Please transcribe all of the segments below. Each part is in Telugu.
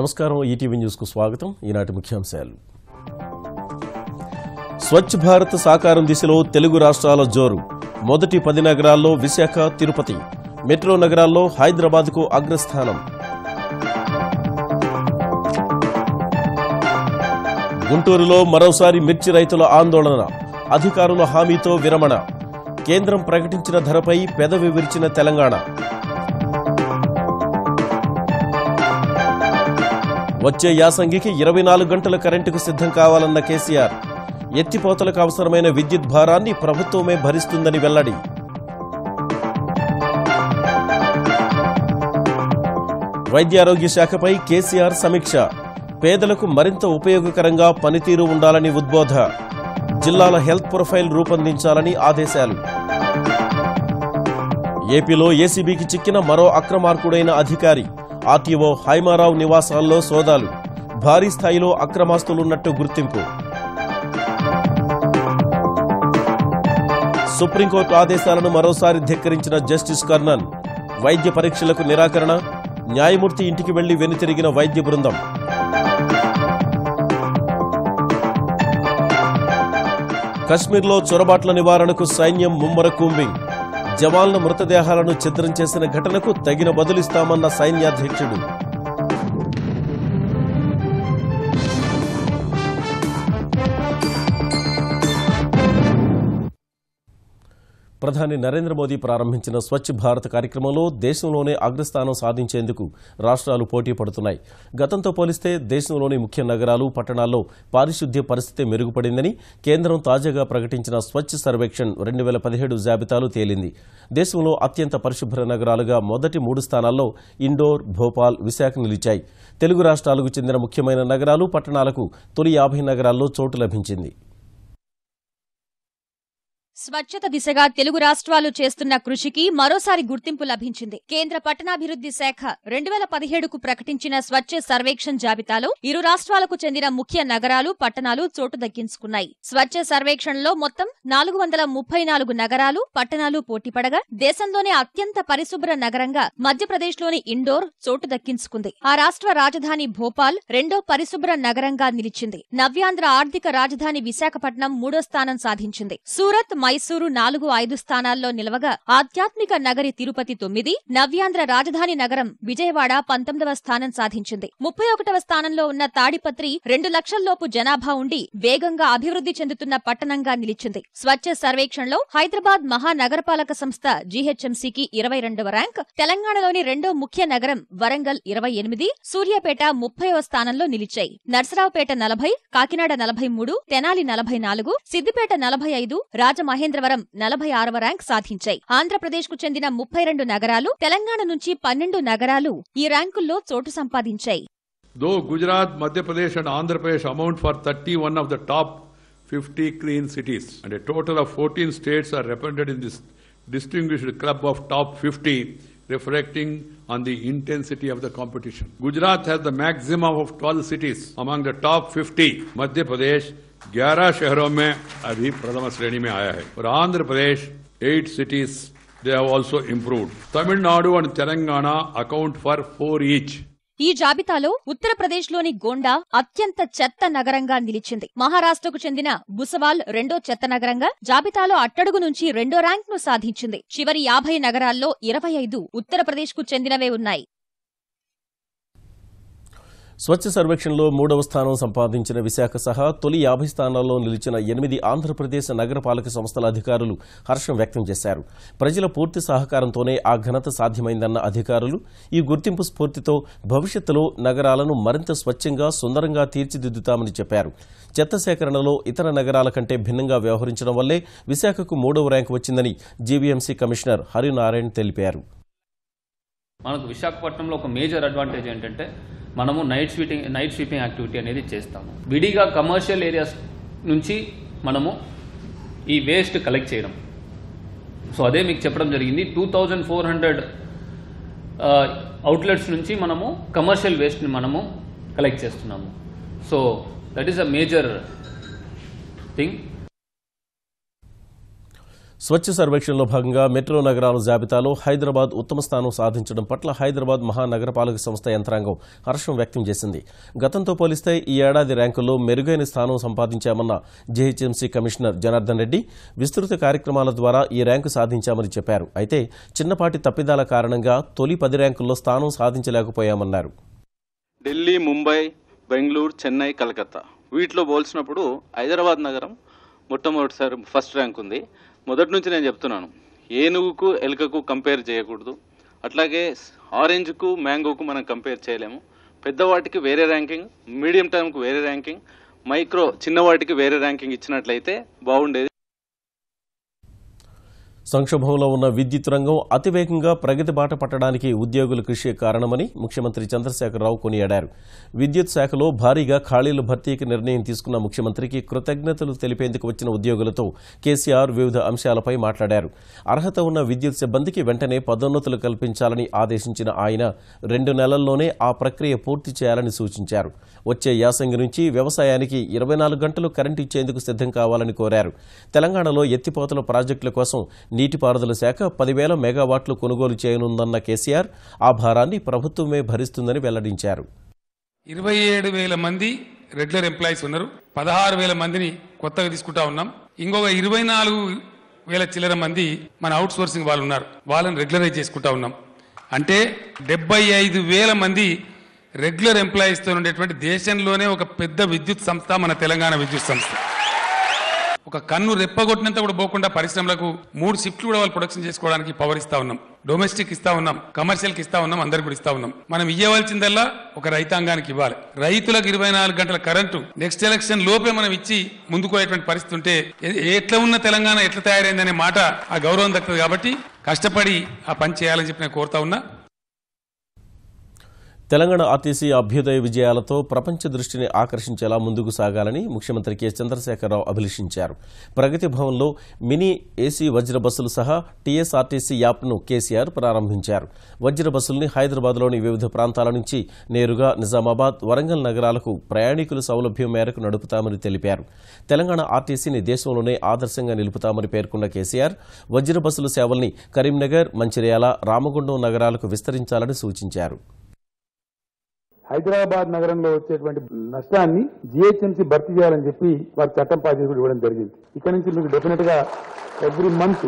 నమస్కారం ఈటీవీ న్యూస్ కు స్వాగతం ఈనాటి ముఖ్యాంశాలు స్వచ్ఛ భారత్ సాకారం దిశలో తెలుగు రాష్ట్రాల జోరు మొదటి 10 నగరాల్లో విశాఖ తిరుపతి మెట్రో నగరాల్లో హైదరాబాద్కు అగ్రస్థానం గుంటూరులో మరోసారి మిర్చి రైతుల ఆందోళన అధికారుల హామీతో విరమణ కేంద్రం ప్రకటించిన ధరపై పెదవి విరిచిన తెలంగాణ వచ్చే యాసంగికి 24 గంటల కరెంటుకు సిద్ధం కావాలన్న కేసీఆర్ ఎత్తిపోతలకు అవసరమైన విద్యుత్ భారాన్ని ప్రభుత్వమే భరిస్తుందని వెల్లడి వైద్యారోగ్య శాఖపై కేసీఆర్ సమీక్ష పేదలకు మరింత ఉపయోగకరంగా పనితీరు ఉండాలని ఉద్బోధ జిల్లాల హెల్త్ ప్రొఫైల్ రూపొందించాలని ఆదేశాలు ఏపీలో ఏసీబీకి చిక్కిన మరో అక్రమార్కుడైన అధికారి ఆర్టీఓ హైమారావు నివాసాల్లో సోదాలు భారీ స్థాయిలో అక్రమాస్తులున్నట్టు గుర్తింపు సుప్రీంకోర్టు ఆదేశాలను మరోసారి ధిక్కరించిన జస్టిస్ కర్ణన్ వైద్య పరీక్షలకు నిరాకరణ న్యాయమూర్తి ఇంటికి వెళ్లి వెనుతిరిగిన వైద్య బృందం కశ్మీర్లో చొరబాట్ల నివారణకు సైన్యం ముమ్మర కూంబింగ్ జవాన్ల మృతదేహాలను ఛిద్రం చేసిన ఘటనకు తగిన బదులిస్తామన్న సైన్యాధ్యక్షుడు ప్రధాని నరేంద్ర మోదీ ప్రారంభించిన స్వచ్ఛ భారత్ కార్యక్రమంలో దేశంలోనే అగ్రస్థానం సాధించేందుకు రాష్ట్రాలు పోటీ పడుతున్నాయి గతంతో పోలిస్తే దేశంలోని ముఖ్య నగరాలు పట్టణాల్లో పారిశుద్ధ్య పరిస్థితి మెరుగుపడిందని కేంద్రం తాజాగా ప్రకటించిన స్వచ్ఛ సర్వేక్షణ్ 2017 జాబితాలో తేలింది దేశంలో అత్యంత పరిశుభ్ర నగరాలుగా మొదటి 3 స్థానాల్లో ఇండోర్ భోపాల్ విశాఖ నిలిచాయి తెలుగు రాష్ట్రాలకు చెందిన ముఖ్యమైన నగరాలు పట్టణాలకు తొలి 50 నగరాల్లో చోటు లభించింది స్వచ్ఛత దిశగా తెలుగు రాష్ట్రాలు చేస్తున్న కృషికి మరోసారి గుర్తింపు లభించింది కేంద్ర పట్టణాభివృద్ధి శాఖ 2017కు ప్రకటించిన స్వచ్ఛ సర్వేక్షణ్ జాబితాలో ఇరు రాష్ట్రాలకు చెందిన ముఖ్య నగరాలు పట్టణాలు చోటు దక్కించుకున్నాయి స్వచ్ఛ సర్వేక్షణ్లో మొత్తం 434 నగరాలు పట్టణాలు పోటీపడగా దేశంలోనే అత్యంత పరిశుభ్ర నగరంగా మధ్యప్రదేశ్లోని ఇండోర్ చోటు దక్కించుకుంది ఆ రాష్ట్ర రాజధాని భోపాల్ రెండో పరిశుభ్ర నగరంగా నిలిచింది నవ్యాంధ్ర ఆర్థిక రాజధాని విశాఖపట్నం 3వ స్థానం సాధించింది సూరత్ మైసూరు 4-5 స్థానాల్లో నిలవగా ఆధ్యాత్మిక నగరి తిరుపతి 9 నవ్యాంధ్ర రాజధాని నగరం విజయవాడ 19వ స్థానం సాధించింది 31వ స్థానంలో ఉన్న తాడిపత్రి 2 లక్షల్లోపు జనాభా ఉండి వేగంగా అభివృద్ధి చెందుతున్న పట్టణంగా నిలిచింది స్వచ్ఛ సర్వేక్షణలో హైదరాబాద్ మహానగరపాలక సంస్థ జీహెచ్ఎంసీకి 22వ ర్యాంక్ తెలంగాణలోని రెండో ముఖ్య నగరం వరంగల్ 28 సూర్యాపేట 30వ స్థానంలో నిలిచాయి నర్సరావుపేట 40 కాకినాడ 43 తెనాలి 44 సిద్దిపేట 45 రాజమహేంద్రవరం 46వ ర్యాంక్ సాధించాయి ఆంధ్రప్రదేశ్కు చెందిన 32 నగరాలు తెలంగాణ నుంచి 12 నగరాలు ఈ ర్యాంకుల్లో చోటు సంపాదించాయి Though Gujarat, Madhya Pradesh and Andhra Pradesh amount for 31 of the top 50 clean cities and a total of 14 states are represented in this distinguished club of top 50 reflecting on the intensity of the competition. Gujarat has the maximum of 12 cities among the top 50. Madhya Pradesh 11 शहरों में अभी प्रथम श्रेणी में आया है और Andhra Pradesh 8 cities they have also improved. Tamil Nadu and Telangana account for 4 each. ఈ జాబితాలో ఉత్తరప్రదేశ్లోని గోండా అత్యంత చెత్త నగరంగా నిలిచింది మహారాష్ట్రకు చెందిన బుసవాల్ రెండో చెత్త నగరంగా జాబితాలో అట్టడుగు నుంచి రెండో ర్యాంక్ను సాధించింది చివరి 50 నగరాల్లో 25 ఉత్తరప్రదేశ్కు చెందినవే ఉన్నాయి స్వచ్ఛ సర్వేక్షణలో 3వ స్థానం సంపాదించిన విశాఖ సహా తొలి 50 స్థానాల్లో నిలిచిన 8 ఆంధ్రప్రదేశ్ నగరపాలక సంస్థల అధికారులు హర్షం వ్యక్తం చేశారు ప్రజల పూర్తి సహకారంతోనే ఆ ఘనత సాధ్యమైందన్న అధికారులు ఈ గుర్తింపు స్ఫూర్తితో భవిష్యత్తులో నగరాలను మరింత స్వచ్ఛంగా సుందరంగా తీర్చిదిద్దుతామని చెప్పారు చెత్త సేకరణలో ఇతర నగరాల కంటే భిన్నంగా వ్యవహరించడం వల్లే విశాఖకు 3వ ర్యాంకు వచ్చిందని జీవీఎంసీ కమిషనర్ హరినారాయణ తెలిపారు మనకు విశాఖపట్నంలో ఒక మేజర్ అడ్వాంటేజ్ ఏంటంటే మనము నైట్ స్వీపింగ్ యాక్టివిటీ అనేది చేస్తాము విడిగా కమర్షియల్ ఏరియాస్ నుంచి మనము ఈ వేస్ట్ కలెక్ట్ చేయడం సో అదే మీకు చెప్పడం జరిగింది 2400 అవుట్లెట్స్ నుంచి మనము కమర్షియల్ వేస్ట్ని మనము కలెక్ట్ చేస్తున్నాము so that is a major thing Swachh సర్వేక్షణలో భాగంగా మెట్రో నగరాల జాబితాలో హైదరాబాద్ ఉత్తమ స్థానం సాధించడం పట్ల హైదరాబాద్ మహానగరపాలక సంస్థ యంత్రాంగం హర్షం వ్యక్తం చేసింది. గతంతో పోలిస్తే ఈ ఏడాది ర్యాంకుల్లో మెరుగైన స్థానం సంపాదించామన్న జీహెచ్ఎంసీ కమిషనర్ జనార్దన్ రెడ్డి విస్తృత కార్యక్రమాల ద్వారా ఈ ర్యాంకు సాధించామని చెప్పారు. అయితే చిన్నపాటి తప్పిదాల కారణంగా తొలి 10 ర్యాంకుల్లో స్థానం సాధించలేకపోయామన్నారు. ఢిల్లీ, ముంబై, బెంగళూరు, చెన్నై, కలకత్తా వీటిలో పోల్చినప్పుడు హైదరాబాద్ నగరం మొట్టమొదటిసారి ఫస్ట్ ర్యాంక్ ఉంది. మొదటి నుంచి నేను చెప్తున్నాను, ఏనుగుకు ఎలుకకు కంపేర్ చేయకూడదు. అట్లాగే ఆరెంజ్కు మ్యాంగోకు మనం కంపేర్ చేయలేము. పెద్దవాటికి వేరే ర్యాంకింగ్, మీడియం టర్మ్కి వేరే ర్యాంకింగ్, మైక్రో చిన్నవాటికి వేరే ర్యాంకింగ్ ఇచ్చినట్లయితే బాగుండేది. సంక్షోభంలో ఉన్న విద్యుత్ రంగం అతివేగంగా ప్రగతి బాట పట్టడానికి ఉద్యోగుల కృషి కారణమని ముఖ్యమంత్రి చంద్రశేఖరరావు కొనియాడారు. విద్యుత్ శాఖలో భారీగా ఖాళీల భర్తీకి నిర్ణయం తీసుకున్న ముఖ్యమంత్రికి కృతజ్ఞతలు తెలిపేందుకు వచ్చిన ఉద్యోగులతో కేసీఆర్ వివిధ అంశాలపై మాట్లాడారు. అర్హత ఉన్న విద్యుత్ సిబ్బందికి వెంటనే పదోన్నతులు కల్పించాలని ఆదేశించిన ఆయన 2 నెలల్లోనే ఆ ప్రక్రియ పూర్తి చేయాలని సూచించారు. వచ్చే యాసంగి నుంచి వ్యవసాయానికి 24 గంటలు కరెంటు ఇచ్చేందుకు సిద్దం కావాలని కోరారు. తెలంగాణలో ఎత్తిపోతల ప్రాజెక్టుల కోసం నీటిపారుదల శాఖ 10,000 మెగావాట్లు కొనుగోలు చేయనుందన్న కేసీఆర్ ఆ భారాన్ని ప్రభుత్వమే భరిస్తుందని వెల్లడించారు. 27,000 మంది రెగ్యులర్ ఎంప్లాయీస్ ఉన్నారు. 16,000 మందిని కొత్తగా తీసుకుంటా ఉన్నాం. ఇంకొక 24,000 చిల్లర మంది మన అవుట్ సోర్సింగ్ వాళ్ళు ఉన్నారు. వాళ్ళని రెగ్యులరైజ్ చేసుకుంటా ఉన్నాం. అంటే 75,000 మంది రెగ్యులర్ ఎంప్లాయీస్తో ఉండేటువంటి దేశంలోనే ఒక పెద్ద విద్యుత్ సంస్థ మన తెలంగాణ విద్యుత్ సంస్థ. ఒక కన్ను రెప్పగొట్టినంత కూడా పోకుండా పరిశ్రమలకు 3 షిఫ్ట్లు కూడా వాళ్ళు ప్రొడక్షన్ చేసుకోవడానికి పవర్ ఇస్తా ఉన్నాం. డొమెస్టిక్ ఇస్తా ఉన్నాం, కమర్షియల్కి ఇస్తా ఉన్నాం, అందరికి కూడా ఇస్తా ఉన్నాం. మనం ఇవ్వవలసిందల్లా ఒక రైతాంగానికి ఇవ్వాలి. రైతులకు 24 గంటల కరెంటు నెక్స్ట్ ఎలక్షన్ లోపే మనం ఇచ్చి ముందుకోయేటువంటి పరిస్థితి ఉంటే ఎట్లా ఉన్న తెలంగాణ ఎట్లా తయారైందనే మాట ఆ గౌరవం దక్కుతుంది. కాబట్టి కష్టపడి ఆ పని చేయాలని చెప్పి నేను కోరుతా ఉన్నా. తెలంగాణ ఆర్టీసీ అభ్యుదయ విజయాలతో ప్రపంచ దృష్టిని ఆకర్షించేలా ముందుకు సాగాలని ముఖ్యమంత్రి కె చంద్రశేఖరరావు అభిలషించారు. ప్రగతి భవన్లో మినీ ఏసీ వజ్ర బస్సులు సహా టీఎస్ఆర్టీసీ యాప్ను కేసీఆర్ ప్రారంభించారు. వజ్ర బస్సుల్ని హైదరాబాద్లోని వివిధ ప్రాంతాల నుంచి నేరుగా నిజామాబాద్, వరంగల్ నగరాలకు ప్రయాణికుల సౌలభ్యం మేరకు నడుపుతామని తెలిపారు. తెలంగాణ ఆర్టీసీని దేశంలోనే ఆదర్శంగా నిలుపుతామని పేర్కొన్న కేసీఆర్ వజ్ర బస్సుల సేవల్ని కరీంనగర్, మంచిర్యాల, రామగుండం నగరాలకు విస్తరించాలని సూచించారు. హైదరాబాద్ నగరంలో వచ్చేటువంటి నష్టాన్ని జీహెచ్ఎంసీ భర్తీ చేయాలని చెప్పి వారు చట్టం పాస్ చేసి ఇవ్వడం జరిగింది. ఇక్కడ నుంచి మీకు డెఫినెట్ గా ఎవ్రీ మంత్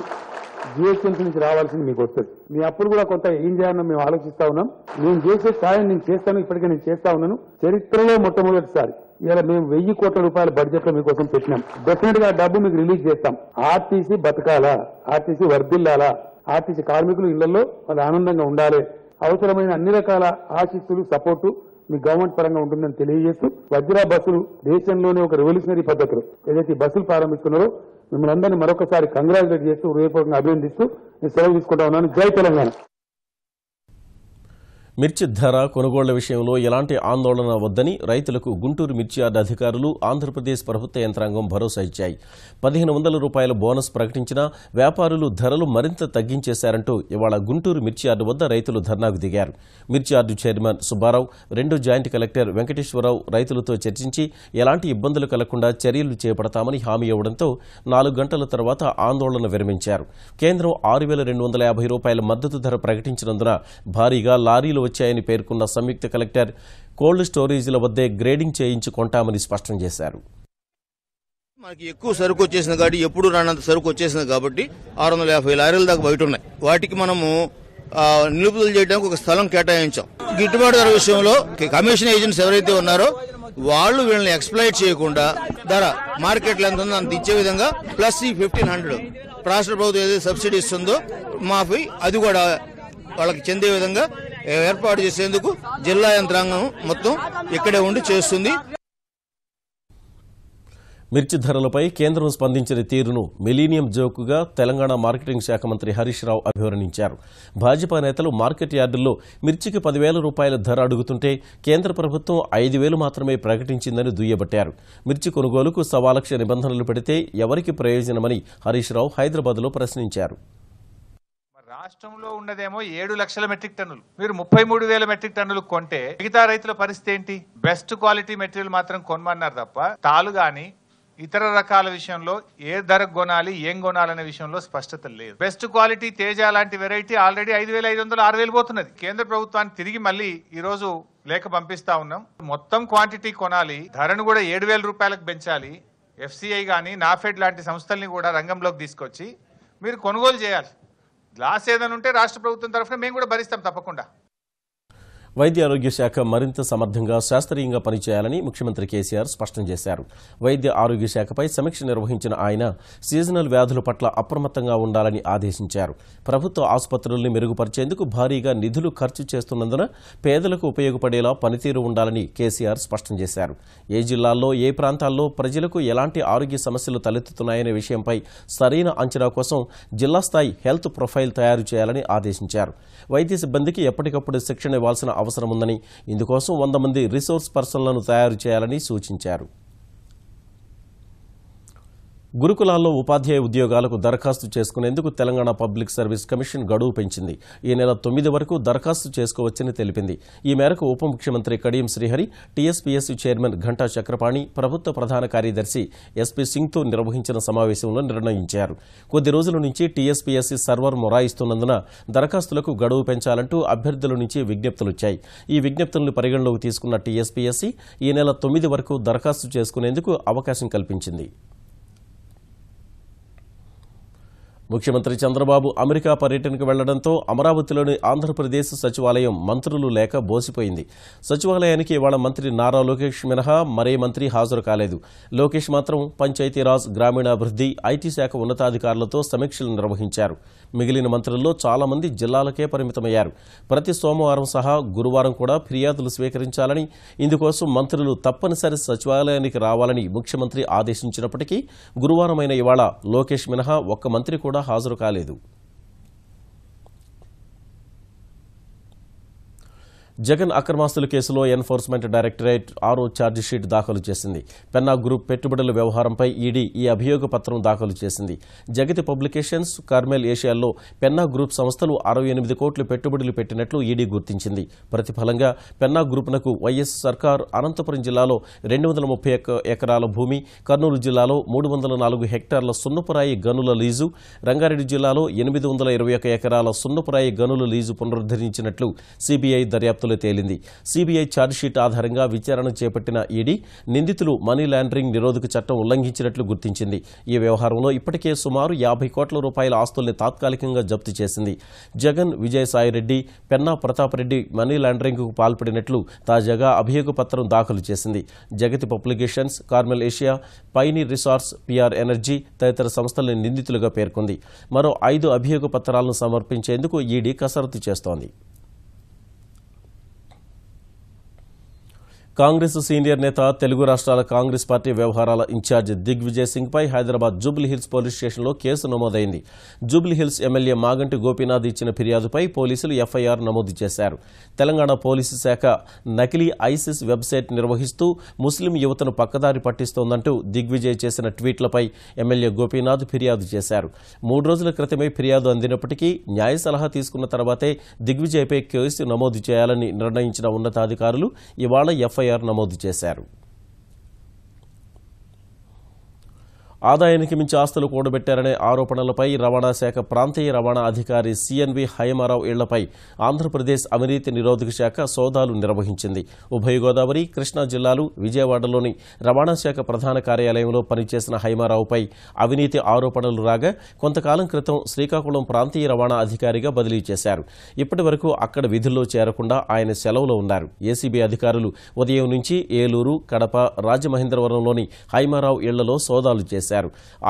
జీహెచ్ఎంసీ నుంచి రావాల్సింది మీకు వస్తుంది. మీ అప్పుడు కూడా కొంత ఏం చేయాలని మేము ఆలోచిస్తా ఉన్నాం. నేను చేసే సాయం నేను చేస్తాను, ఇప్పటికే నేను చేస్తా ఉన్నాను. చరిత్రలో మొట్టమొదటిసారి ఇలా మేము 1,000 కోట్ల రూపాయల బడ్జెట్ లో మీకోసం పెట్టినాం. డెఫినెట్ గా డబ్బు మీకు రిలీజ్ చేస్తాం. ఆర్టీసీ బతకాలా, ఆర్టీసీ వర్ధిల్లాలా, ఆర్టీసీ కార్మికులు ఇళ్లలో వాళ్ళు ఆనందంగా ఉండాలి, అవసరమైన అన్ని రకాల ఆశీస్సులు, సపోర్టు మీ గవర్నమెంట్ పరంగా ఉంటుందని తెలియజేస్తూ వజ్రా బస్సులు దేశంలోనే ఒక రెవల్యూషనరీ పద్ధతిలో ఏదైతే బస్సులు ప్రారంభిస్తున్నారో మిమ్మల్ని అందరినీ మరొకసారి కంగ్రాచులేట్ చేస్తూ హృదయపూర్వకంగా అభినందిస్తూ నేను సెలవు తీసుకుంటా ఉన్నాను. జై తెలంగాణ. మిర్చి ధర కొనుగోళ్ల విషయంలో ఎలాంటి ఆందోళన వద్దని రైతులకు గుంటూరు మిర్చి యార్డు అధికారులు, ఆంధ్రప్రదేశ్ ప్రభుత్వ యంత్రాంగం భరోసా ఇచ్చాయి. 1,500 రూపాయల బోనస్ ప్రకటించినా వ్యాపారులు ధరలు మరింత తగ్గించేశారంటూ ఇవాళ గుంటూరు మిర్చి యార్డు వద్ద రైతులు ధర్నాకు దిగారు. మిర్చి yard chairman Subbarao, 2 joint collector Venkateswararao రైతులతో చర్చించి ఎలాంటి ఇబ్బందులు కలగకుండా చర్యలు చేపడతామని హామీ ఇవ్వడంతో 4 గంటల తర్వాత ఆందోళన విరమించారు. కేంద్రం 6,250 రూపాయల మద్దతు ధర ప్రకటించినందున భారీగా లారీలు వచ్చాయని పేర్కొన్న సంయుక్త కలెక్టర్ కోల్డ్ స్టోరేజీల వద్దే గ్రేడింగ్ చేయించి కొంటామని స్పష్టం చేశారు. మనకి ఎక్కువ సరుకు వచ్చేసింది కాబట్టి, ఎప్పుడు రానంత సరుకు వచ్చేసింది కాబట్టి 650 లారీల దాకా బయట ఉన్నాయి. వాటికి మనము నిలుపుదల చేయడానికి ఒక స్థలం కేటాయించాం. గిట్టుబాటు ధర విషయంలో కమిషన్ ఏజెంట్స్ ఎవరైతే ఉన్నారో వాళ్ళు వీళ్ళని ఎక్స్ప్లాయిట్ చేయకుండా ధర మార్కెట్లో ఎంత ఉందో అంత ఇచ్చే విధంగా ప్లస్ ఈ 1,500 రాష్ట్ర ప్రభుత్వం ఏదైతే సబ్సిడీ ఇస్తుందో మాఫీ అది కూడా వాళ్ళకి చెందే విధంగా ఏర్పాటు చేసేందుకు జిల్లా యంత్రాంగం మొత్తం ఇక్కడే ఉండి చేస్తుంది. మిర్చి ధరలపై కేంద్రం స్పందించిన తీరును మిలీనియం జోకుగా తెలంగాణ మార్కెటింగ్ శాఖ మంత్రి హరీష్ రావు అభివర్ణించారు. భాజపా నేతలు మార్కెట్ యార్డుల్లో మిర్చికి 10,000 రూపాయల ధర అడుగుతుంటే కేంద్ర ప్రభుత్వం 5,000 మాత్రమే ప్రకటించిందని దుయ్యబట్టారు. మిర్చి కొనుగోలుకు 1,00,000 నిబంధనలు పెడితే ఎవరికి ప్రయోజనమని హరీష్ రావు హైదరాబాద్లో ప్రశ్నించారు. రాష్ట్రంలో ఉన్నదేమో 7 లక్షల మెట్రిక్ టన్నులు, మీరు 33,000 మెట్రిక్ టన్నులు కొంటే మిగతా రైతుల పరిస్థితి ఏంటి? బెస్ట్ క్వాలిటీ మెటీరియల్ మాత్రం కొనమన్నారు తప్ప తాలు గాని ఇతర రకాల విషయంలో ఏ ధరకు కొనాలి, ఏం కొనాలనే విషయంలో స్పష్టత లేదు. బెస్ట్ క్వాలిటీ తేజ లాంటి వెరైటీ ఆల్రెడీ 5,500 6,000 పోతున్నది. కేంద్ర ప్రభుత్వానికి తిరిగి మళ్ళీ ఈ రోజు లేఖ పంపిస్తా ఉన్నాం. మొత్తం క్వాంటిటీ కొనాలి, ధరను కూడా 7,000 రూపాయలకు పెంచాలి. FCI కానీ నాఫెడ్ లాంటి సంస్థల్ని కూడా రంగంలోకి తీసుకొచ్చి మీరు కొనుగోలు చేయాలి. లాస్ ఏదైనా ఉంటే రాష్ట్ర ప్రభుత్వం తరఫున మేము కూడా భరిస్తాం తప్పకుండా. వైద్య ఆరోగ్య శాఖ మరింత సమర్థంగా శాస్త్రీయంగా పనిచేయాలని ముఖ్యమంత్రి కేసీఆర్ స్పష్టం చేశారు. వైద్య ఆరోగ్య శాఖపై సమీక్ష నిర్వహించిన ఆయన సీజనల్ వ్యాధుల పట్ల అప్రమత్తంగా ఉండాలని ఆదేశించారు. ప్రభుత్వ ఆసుపత్రుల్ని మెరుగుపరిచేందుకు భారీగా నిధులు ఖర్చు చేస్తున్నందున పేదలకు ఉపయోగపడేలా పనితీరు ఉండాలని కేసీఆర్ స్పష్టం చేశారు. ఏ జిల్లాల్లో ఏ ప్రాంతాల్లో ప్రజలకు ఎలాంటి ఆరోగ్య సమస్యలు తలెత్తుతున్నాయనే విషయంపై సరైన అంచనా కోసం జిల్లా స్థాయి హెల్త్ ప్రొఫైల్ తయారు చేయాలని ఆదేశించారు. వైద్య సిబ్బందికి ఎప్పటికప్పుడు శిక్షణ ఇవ్వాల్సిన అవసరం ఉందని, ఇందుకోసం 100 మంది రిసోర్స్ పర్సన్లను తయారు చేయాలని సూచించారు. గురుకులాల్లో ఉపాధ్యాయ ఉద్యోగాలకు దరఖాస్తు చేసుకునేందుకు తెలంగాణ పబ్లిక్ సర్వీస్ కమిషన్ గడువు పెంచింది. ఈ నెల 9 వరకు దరఖాస్తు చేసుకోవచ్చని తెలిపింది. ఈ మేరకు ఉప ముఖ్యమంత్రి కడియం శ్రీహరి, టీఎస్పీఎస్సీ చైర్మన్ ఘంటా చక్రపాణి, ప్రభుత్వ ప్రధాన కార్యదర్శి ఎస్పీ సింగ్తో నిర్వహించిన సమావేశంలో నిర్ణయించారు. కొద్ది రోజుల నుంచి టీఎస్పీఎస్సీ సర్వర్ మొరాయిస్తున్నందున దరఖాస్తులకు గడువు పెంచాలంటూ అభ్యర్థుల నుంచి విజ్ఞప్తులొచ్చాయి. ఈ విజ్ఞప్తులను పరిగణలోకి తీసుకున్న టీఎస్పీఎస్సీ ఈ నెల 9 వరకు దరఖాస్తు చేసుకునేందుకు అవకాశం కల్పించింది. ముఖ్యమంత్రి చంద్రబాబు అమెరికా పర్యటనకు వెళ్లడంతో అమరావతిలోని ఆంధ్రప్రదేశ్ సచివాలయం మంత్రులు లేక బోసిపోయింది. సచివాలయానికి ఇవాళ మంత్రి నారా లోకేష్ మినహా మరే మంత్రి హాజరు కాలేదు. లోకేష్ మాత్రం పంచాయతీరాజ్, గ్రామీణాభివృద్ది, ఐటీ శాఖ ఉన్నతాధికారులతో సమీక్షలు నిర్వహించారు. మిగిలిన మంత్రుల్లో చాలా మంది జిల్లాలకే పరిమితమయ్యారు. ప్రతి సోమవారం సహా గురువారం కూడా ఫిర్యాదులు స్వీకరించాలని, ఇందుకోసం మంత్రులు తప్పనిసరి సచివాలయానికి రావాలని ముఖ్యమంత్రి ఆదేశించినప్పటికీ గురువారమైన ఇవాళ లోకేష్ మినహా ఒక్క మంత్రి కూడా హాజరు కాలేదు. జగన్ అక్రమాస్తుల కేసులో ఎన్ఫోర్స్మెంట్ డైరెక్టరేట్ 6వ ఛార్జిషీట్ దాఖలు చేసింది. పెన్నా గ్రూప్ పెట్టుబడుల వ్యవహారంపై ఈడీ ఈ అభియోగ పత్రం దాఖలు చేసింది. Jagati publications, Carmel ఏషియాల్లో Penna group సంస్థలు 68 కోట్లు పెట్టుబడులు పెట్టినట్లు ఈడీ గుర్తించింది. ప్రతిఫలంగా పెన్నా గ్రూప్నకు వైఎస్ సర్కార్ అనంతపురం జిల్లాలో 231 ఎకరాల భూమి, కర్నూలు జిల్లాలో 304 హెక్టార్ల సున్నపురాయి గనుల లీజు, రంగారెడ్డి జిల్లాలో 821 ఎకరాల సున్నపురాయి గనుల లీజు పునరుద్దరించినట్లు సీబీఐ దర్యాప్తు తేలింది. సీబీఐ ఛార్జిషీట్ ఆధారంగా విచారణ చేపట్టిన ఈడీ నిందితులు మనీ లాండరింగ్ నిరోధక చట్టం ఉల్లంఘించినట్లు గుర్తించింది. ఈ వ్యవహారంలో ఇప్పటికే సుమారు 50 కోట్ల రూపాయల ఆస్తుల్ని తాత్కాలికంగా జప్తు చేసింది. జగన్, విజయసాయిరెడ్డి, పెన్నా ప్రతాపరెడ్డి మనీ లాండరింగ్కు పాల్పడినట్లు తాజాగా అభియోగ పత్రం దాఖలు చేసింది. Jagati publications, Carmel Asia, Pioneer resorts, PR energy తదితర సంస్థల్ని నిందితులుగా పేర్కొంది. మరో 5 అభియోగ పత్రాలను సమర్పించేందుకు ఈడీ కసరత్తు చేస్తోంది. కాంగ్రెస్ సీనియర్ నేత, తెలుగు రాష్ట్రాల కాంగ్రెస్ పార్టీ వ్యవహారాల ఇన్ఛార్జ్ దిగ్విజయ్ సింగ్ పై హైదరాబాద్ జూబ్లీహిల్స్ పోలీస్ స్టేషన్లో కేసు నమోదైంది. జూబ్లీహిల్స్ ఎమ్మెల్యే మాగంటి గోపీనాథ్ ఇచ్చిన ఫిర్యాదుపై పోలీసులు ఎఫ్ఐఆర్ నమోదు చేశారు. తెలంగాణ పోలీసు శాఖ నకిలీ ఐసిస్ వెబ్సైట్ నిర్వహిస్తూ ముస్లిం యువతను పక్కదారి పట్టిస్తోందంటూ దిగ్విజయ్ చేసిన ట్వీట్లపై ఎమ్మెల్యే గోపీనాథ్ ఫిర్యాదు చేశారు. 3 రోజుల క్రితమే ఫిర్యాదు అందినప్పటికీ న్యాయ సలహా తీసుకున్న తర్వాతే దిగ్విజయ్పై కేసు నమోదు చేయాలని నిర్ణయించిన ఉన్నతాధికారులు ఇవాళ ఎఫ్ఐఆర్ నమోదు చేశారు. ఆదాయానికి మించి ఆస్తులు కూడబెట్టారనే ఆరోపణలపై రవాణా శాఖ ప్రాంతీయ రవాణా అధికారి సిఎన్వి హయమారావు ఇళ్లపై ఆంధ్రప్రదేశ్ అవినీతి నిరోధక శాఖ సోదాలు నిర్వహించింది. ఉభయ గోదావరి, కృష్ణా జిల్లాలు, విజయవాడలోని రవాణా శాఖ ప్రధాన కార్యాలయంలో పనిచేసిన హయమారావుపై అవినీతి ఆరోపణలు రాగా కొంతకాలం క్రితం శ్రీకాకుళం ప్రాంతీయ రవాణా అధికారిగా బదిలీ చేశారు. ఇప్పటి వరకు అక్కడ విధుల్లో చేరకుండా ఆయన సెలవులో ఉన్నారు. ఏసీబీ అధికారులు ఉదయం నుంచి ఏలూరు, కడప, రాజమహేంద్రవరంలోని హయమారావు ఇళ్లలో సోదాలు చేశారు.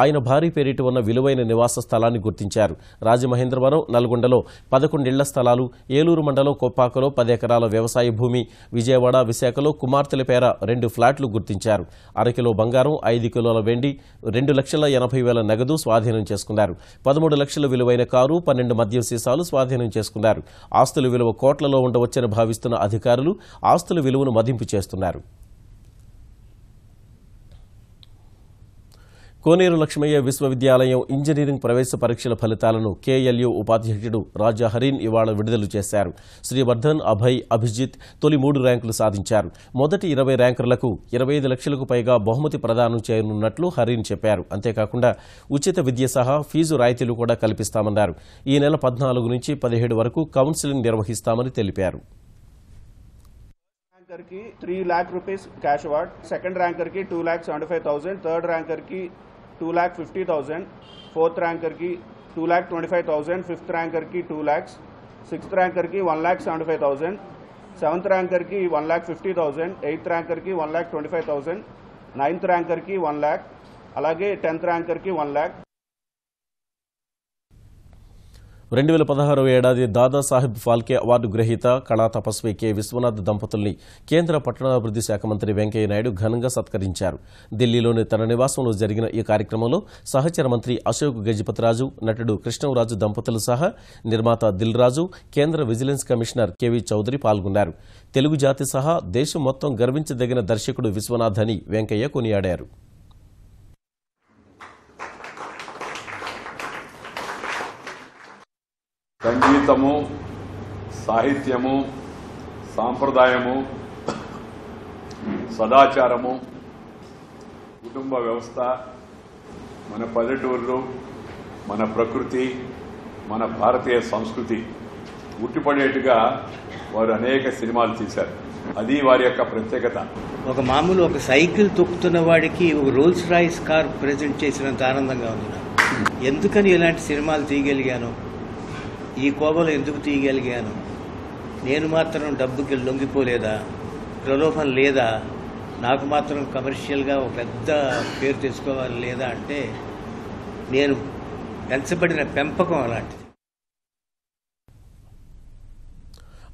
ఆయన భారీ పేరిట ఉన్న విలువైన నివాస స్థలాన్ని గుర్తించారు. రాజమహేంద్రవరం, నల్గొండలో 11 ఇళ్ల స్థలాలు, ఏలూరు మండలం కొప్పాకలో 10 ఎకరాల వ్యవసాయ భూమి, విజయవాడ, విశాఖలో కుమార్తెల పేర 2 ఫ్లాట్లు గుర్తించారు. 1 కిలో బంగారం, 5 కిలోల వెండి, 2,80,000 నగదు స్వాధీనం చేసుకున్నారు. 13 లక్షల విలువైన కారు, 12 మద్యం సీసాలు స్వాధీనం చేసుకున్నారు. ఆస్తుల విలువ కోట్లలో ఉండవచ్చని భావిస్తున్న అధికారులు ఆస్తుల విలువను మదింపు చేస్తున్నారు. కోనేరు లక్ష్మయ్య విశ్వవిద్యాలయం ఇంజనీరింగ్ ప్రవేశ పరీక్షల ఫలితాలను కేఎల్యూ ఉపాధ్యక్షుడు రాజా హరీన్ ఇవాళ విడుదల చేశారు. శ్రీవర్ధన్, అభయ్, అభిజిత్ తొలి 3 ర్యాంకులు సాధించారు. మొదటి 20 ర్యాంకర్లకు 25 లక్షలకు పైగా బహుమతి ప్రదానం చేయనున్నట్లు హరీన్ చెప్పారు. అంతేకాకుండా ఉచిత విద్య సహా ఫీజు రాయితీలు కూడా కల్పిస్తామన్నారు. ఈ నెల 14 నుంచి 17 వరకు కౌన్సిలింగ్ నిర్వహిస్తామని తెలిపారు. रैंकर की 3 lakh rupees cash award, second ranker की 2,75,000, थर्ड रैंकर की 2,50,000, फोर्थ रैंकर की 2,25,000, फिफ्थ रैंकर की 2 लाख, सिक्स्थ रैंकर की 1,75,000, सेवंथ रैंकर की 1,50,000, एट्थ रैंकर की 1,25,000, नाइन्थ रैंकर की 1 लाख, అలాగే 10th रैंकर की 1 लाख. 2016 ఏడాది దాదాసాహెబ్ ఫాల్కే అవార్డు గ్రహీత కళా తపస్వి కె విశ్వనాథ్ దంపతుల్ని కేంద్ర పట్టణాభివృద్ధి శాఖ మంత్రి వెంకయ్య నాయుడు ఘనంగా సత్కరించారు. ఢిల్లీలోని తన నివాసంలో జరిగిన ఈ కార్యక్రమంలో సహచర మంత్రి అశోక్ గజపతిరాజు, నటుడు కృష్ణంరాజు దంపతులు సహా నిర్మాత దిల్ రాజు, కేంద్ర విజిలెన్స్ కమిషనర్ కెవి చౌదరి పాల్గొన్నారు. తెలుగు జాతి సహా దేశం మొత్తం గర్వించదగిన దర్శకుడు విశ్వనాథ్ అని వెంకయ్య కొనియాడారు. సంగీతము, సాహిత్యము, సాంప్రదాయము, సదాచారము, కుటుంబ వ్యవస్థ, మన పల్లెటూర్లు, మన ప్రకృతి, మన భారతీయ సంస్కృతి ఉట్టిపడేట్టుగా వారు అనేక సినిమాలు తీశారు. అది వారి యొక్క ప్రత్యేకత. ఒక సైకిల్ తొక్కుతున్న వాడికి ఒక రోల్స్ రాయిస్ కార్ ప్రెజెంట్ చేసినంత ఆనందంగా ఉంది. ఎందుకని ఇలాంటి సినిమాలు తీయగలిగాను, ఈ కోవలు ఎందుకు తీయగలిగాను, నేను మాత్రం డబ్బుకి లొంగిపోలేదా, ప్రలోభం లేదా, నాకు మాత్రం కమర్షియల్గా ఒక పెద్ద పేరు తెచ్చుకోవాలి లేదా అంటే నేను పెంచబడిన పెంపకం అలాంటిది.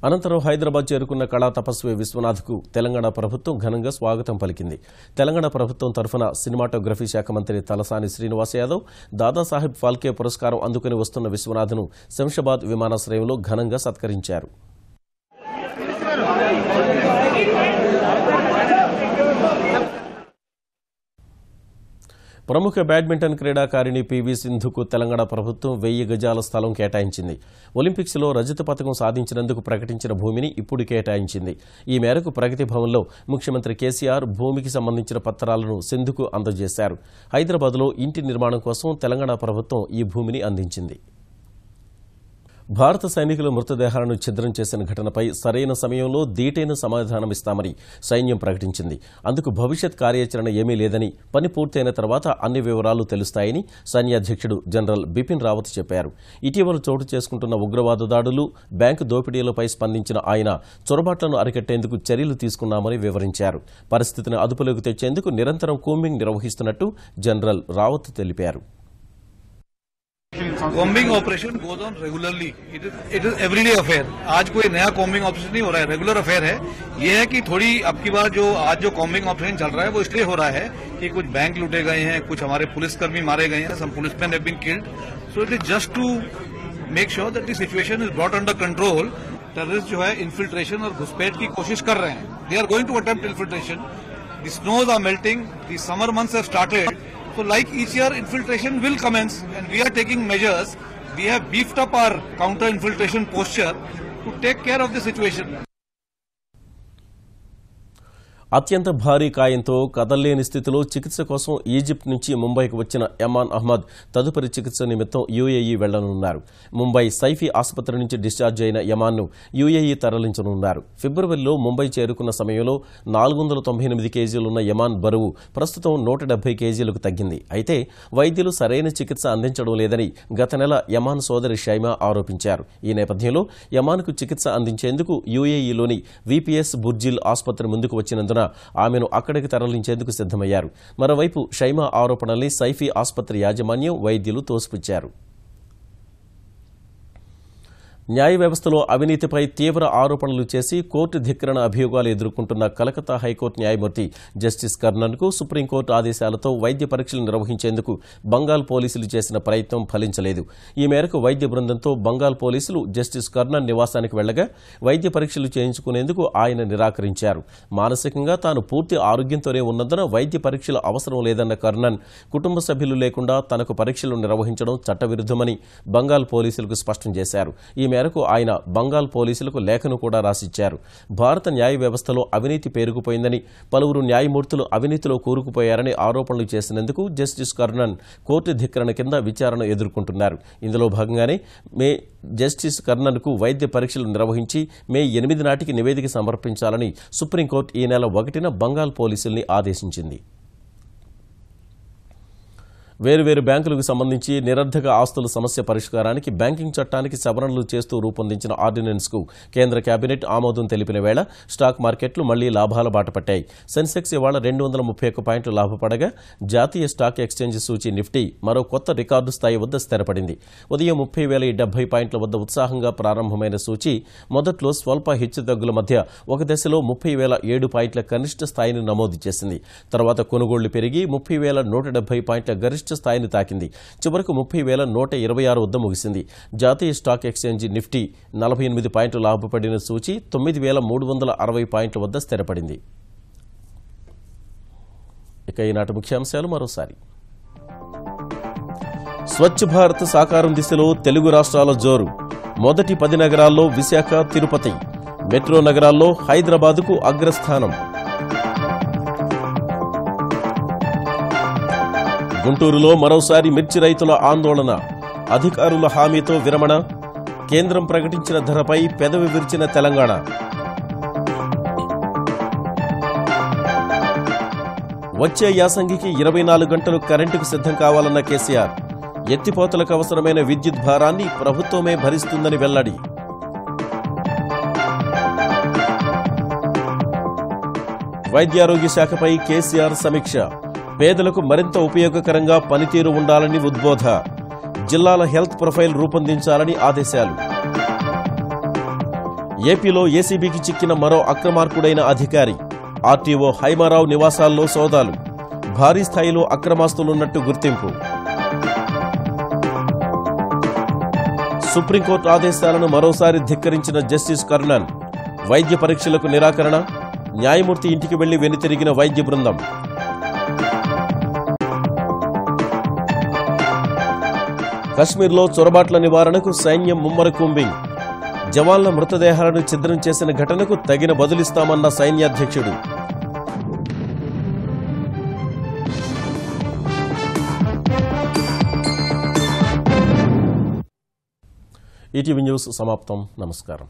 అనంతరం హైదరాబాద్ చేరుకున్న కళా తపస్వి విశ్వనాథ్కు తెలంగాణ ప్రభుత్వం ఘనంగా స్వాగతం పలికింది. తెలంగాణ ప్రభుత్వం తరఫున సినిమాటోగ్రఫీ శాఖ మంత్రి తలసాని శ్రీనివాస్ యాదవ్ దాదాసాహెబ్ ఫాల్కే పురస్కారం అందుకుని వస్తున్న విశ్వనాథ్ను శంషాబాద్ విమానాశ్రయంలో ఘనంగా సత్కరించారు. ప్రముఖ బ్యాడ్మింటన్ క్రీడాకారిణి పీవీ సింధుకు తెలంగాణ ప్రభుత్వం 1000 గజాల స్థలం కేటాయించింది. ఒలింపిక్స్లో రజత పతకం సాధించినందుకు ప్రకటించిన భూమిని ఇప్పుడు కేటాయించింది. ఈ మేరకు ప్రగతి భవన్లో ముఖ్యమంత్రి కేసీఆర్ భూమికి సంబంధించిన పత్రాలను సింధుకు అందజేశారు. హైదరాబాద్లో ఇంటి నిర్మాణం కోసం తెలంగాణ ప్రభుత్వం ఈ భూమిని అందించింది. భారత సైనికుల మృతదేహాలను ఛిద్రం చేసిన ఘటనపై సరైన సమయంలో దీటైన సమాధానమిస్తామని సైన్యం ప్రకటించింది. అందుకు భవిష్యత్ కార్యాచరణ ఏమీ లేదని, పని పూర్తయిన తర్వాత అన్ని వివరాలు తెలుస్తాయని సైన్యాధ్యక్షుడు జనరల్ బిపిన్ రావత్ చెప్పారు. ఇటీవల చోటు చేసుకుంటున్న ఉగ్రవాద దాడులు, బ్యాంకు దోపిడీలపై స్పందించిన ఆయన చొరబాట్లను అరికట్టేందుకు చర్యలు తీసుకున్నామని వివరించారు. పరిస్థితిని అదుపులోకి తెచ్చేందుకు నిరంతరం కూంబింగ్ నిర్వహిస్తున్నట్టు జనరల్ రావత్ తెలిపారు. Combing operation goes on regularly, it is everyday affair. आज कोई नया कॉम्बिंग ऑपरेशन नहीं हो रहा है, रेगुलर अफेयर है. ये है कि थोड़ी अब की बार आज जो कॉम्बिंग ऑपरेशन चल रहा है वो इसलिए हो रहा है कि कुछ बैंक लूटे गए हैं, कुछ हमारे पुलिसकर्मी मारे गए हैं, some policeman have been killed. So it is just to make sure that the situation is brought under control. Terrorist जो है इन्फिल्ट्रेशन और घुसपैठ की कोशिश कर रहे हैं. They are going to attempt infiltration. The snows are melting, the summer months have started. So like each year infiltration will commence and we are taking measures. We have beefed up our counter infiltration posture to take care of the situation. అత్యంత భారీ కాయంతో కదల్లేని స్థితిలో చికిత్స కోసం ఈజిప్ట్ నుంచి ముంబైకి వచ్చిన యమాన్ అహ్మద్ తదుపరి చికిత్స నిమిత్తం యూఏఈ వెళ్లనున్నారు. ముంబై సైఫీ ఆసుపత్రి నుంచి డిశ్చార్జ్ అయిన యమాన్ను యూఏఈ తరలించనున్నారు. ఫిబ్రవరిలో ముంబై చేరుకున్న సమయంలో 498 కేజీలున్న యమాన్ బరువు ప్రస్తుతం 170 కేజీలకు తగ్గింది. అయితే వైద్యులు సరైన చికిత్స అందించడం లేదని గత నెల యమాన్ సోదరి షైమా ఆరోపించారు. ఈ నేపథ్యంలో యమాన్కు చికిత్స అందించేందుకు యూఏఈలోని వీపీఎస్ బుర్జిల్ ఆసుపత్రి ముందుకు వచ్చినందున ఆమెను అక్కడికి తరలించేందుకు సిద్దమయ్యారు. మరోవైపు షైమా ఆరోపణల్ని సైఫీ ఆసుపత్రి యాజమాన్యం, వైద్యులు తోసిపుచ్చారు. న్యాయ వ్యవస్థలో అవినీతిపై తీవ్ర ఆరోపణలు చేసి కోర్టు ధిక్కరణ అభియోగాలు ఎదుర్కొంటున్న కలకత్తా హైకోర్టు న్యాయమూర్తి జస్టిస్ కర్ణన్కు సుప్రీంకోర్టు ఆదేశాలతో వైద్య పరీక్షలు నిర్వహించేందుకు బంగాల్ పోలీసులు చేసిన ప్రయత్నం ఫలించలేదు. ఈ మేరకు వైద్య బృందంతో బంగాల్ పోలీసులు జస్టిస్ కర్ణన్ నివాసానికి వెళ్లగా వైద్య పరీక్షలు చేయించుకునేందుకు ఆయన నిరాకరించారు. మానసికంగా తాను పూర్తి ఆరోగ్యంతోనే ఉన్నందున వైద్య పరీక్షలు అవసరం లేదన్న కర్ణన్ కుటుంబ సభ్యులు లేకుండా తనకు పరీక్షలు నిర్వహించడం చట్టవిరుద్ధమని బంగాల్ పోలీసులకు స్పష్టం చేశారు. ఈ మేరకు ఆయన బంగాల్ పోలీసులకు లేఖను కూడా రాసిచ్చారు. భారత న్యాయ వ్యవస్థలో అవినీతి పేరుకుపోయిందని, పలువురు న్యాయమూర్తులు అవినీతిలో కూరుకుపోయారని ఆరోపణలు చేసినందుకు జస్టిస్ కర్ణన్ కోర్టు ధిక్కరణ కింద విచారణ ఎదుర్కొంటున్నారు. ఇందులో భాగంగానే జస్టిస్ కర్ణన్కు వైద్య పరీక్షలు నిర్వహించి మే 8 నాటికి నివేదిక సమర్పించాలని సుప్రీంకోర్టు ఈ నెల 1న బంగాల్ పోలీసుల్ని ఆదేశించింది. వేరువేరు బ్యాంకులకు సంబంధించి నిరర్ధక ఆస్తుల సమస్య పరిష్కారానికి బ్యాంకింగ్ చట్టానికి సవరణలు చేస్తూ రూపొందించిన ఆర్డినెన్స్కు కేంద్ర కేబినెట్ ఆమోదం తెలిపిన వేళ స్టాక్ మార్కెట్లు మళ్లీ లాభాల బాట పట్టాయి. సెన్సెక్స్ ఇవాళ 231 పాయింట్లు లాభపడగా జాతీయ స్టాక్ ఎక్స్చేంజ్ సూచీ నిఫ్టీ మరో కొత్త రికార్డు స్థాయి వద్ద స్థిరపడింది. ఉదయం 30,070 పాయింట్ల వద్ద ఉత్సాహంగా ప్రారంభమైన సూచీ మొదట్లో స్వల్ప హెచ్చుతగ్గుల మధ్య ఒక దశలో 30,007 పాయింట్ల కనిష్ట స్థాయిని నమోదు చేసింది. తర్వాత కొనుగోళ్లు పెరిగి 30,170 పాయింట్ల గరిష్ట స్థాయిని తాకింది. చివరకు 30,126 వద్ద ముగిసింది. జాతీయ స్టాక్ ఎక్స్చేంజ్ నిఫ్టీ 48 పాయింట్లు లాభపడిన సూచీ 9,360 పాయింట్ల వద్ద స్థిరపడింది. ఇక ఈనాటి ముఖ్యాంశాలు మరోసారి. స్వచ్ఛ భారత్ సాకారం దిశలో తెలుగు రాష్ట్రాల జోరు. మొదటి 10 నగరాల్లో విశాఖ, తిరుపతి, మెట్రో నగరాల్లో హైదరాబాద్కు అగ్రస్థానం. గుంటూరులో మరోసారి మిర్చి రైతుల ఆందోళన. అధికారుల హామీతో విరమణ. కేంద్రం ప్రకటించిన ధరపై పెదవి విరిచిన తెలంగాణ. వచ్చే యాసంగికి 24 గంటలు కరెంటుకు సిద్ధం కావాలన్న కేసీఆర్. ఎత్తిపోతలకు అవసరమైన విద్యుత్ భారాన్ని ప్రభుత్వమే భరిస్తుందని వెల్లడి. వైద్యారోగ్య శాఖపై కేసీఆర్ సమీక్ష. పేదలకు మరింత ఉపయోగకరంగా పనితీరు ఉండాలని ఉద్బోధ. జిల్లాల హెల్త్ ప్రొఫైల్ రూపొందించాలని ఆదేశాలు. ఏపీలో ఏసీబీకి చిక్కిన మరో అక్రమార్కుడైన అధికారి. ఆర్టీఓ హైమారావు నివాసాల్లో సోదాలు. భారీ స్థాయిలో అక్రమాస్తులున్నట్టు గుర్తింపు. సుప్రీంకోర్టు ఆదేశాలను మరోసారి ధిక్కరించిన జస్టిస్ కర్ణన్. వైద్య పరీక్షలకు నిరాకరణ. న్యాయమూర్తి ఇంటికి వెళ్లి వెనుతిరిగిన వైద్య బృందం. కశ్మీర్లో చొరబాట్ల నివారణకు సైన్యం ముమ్మర కూంబింగ్. జవాన్ల మృతదేహాలను ఛిద్రం చేసిన ఘటనకు తగిన బదులిస్తామన్న సైన్యాధ్యక్షుడు. ఈటీవీ న్యూస్ సమాప్తం. నమస్కారం.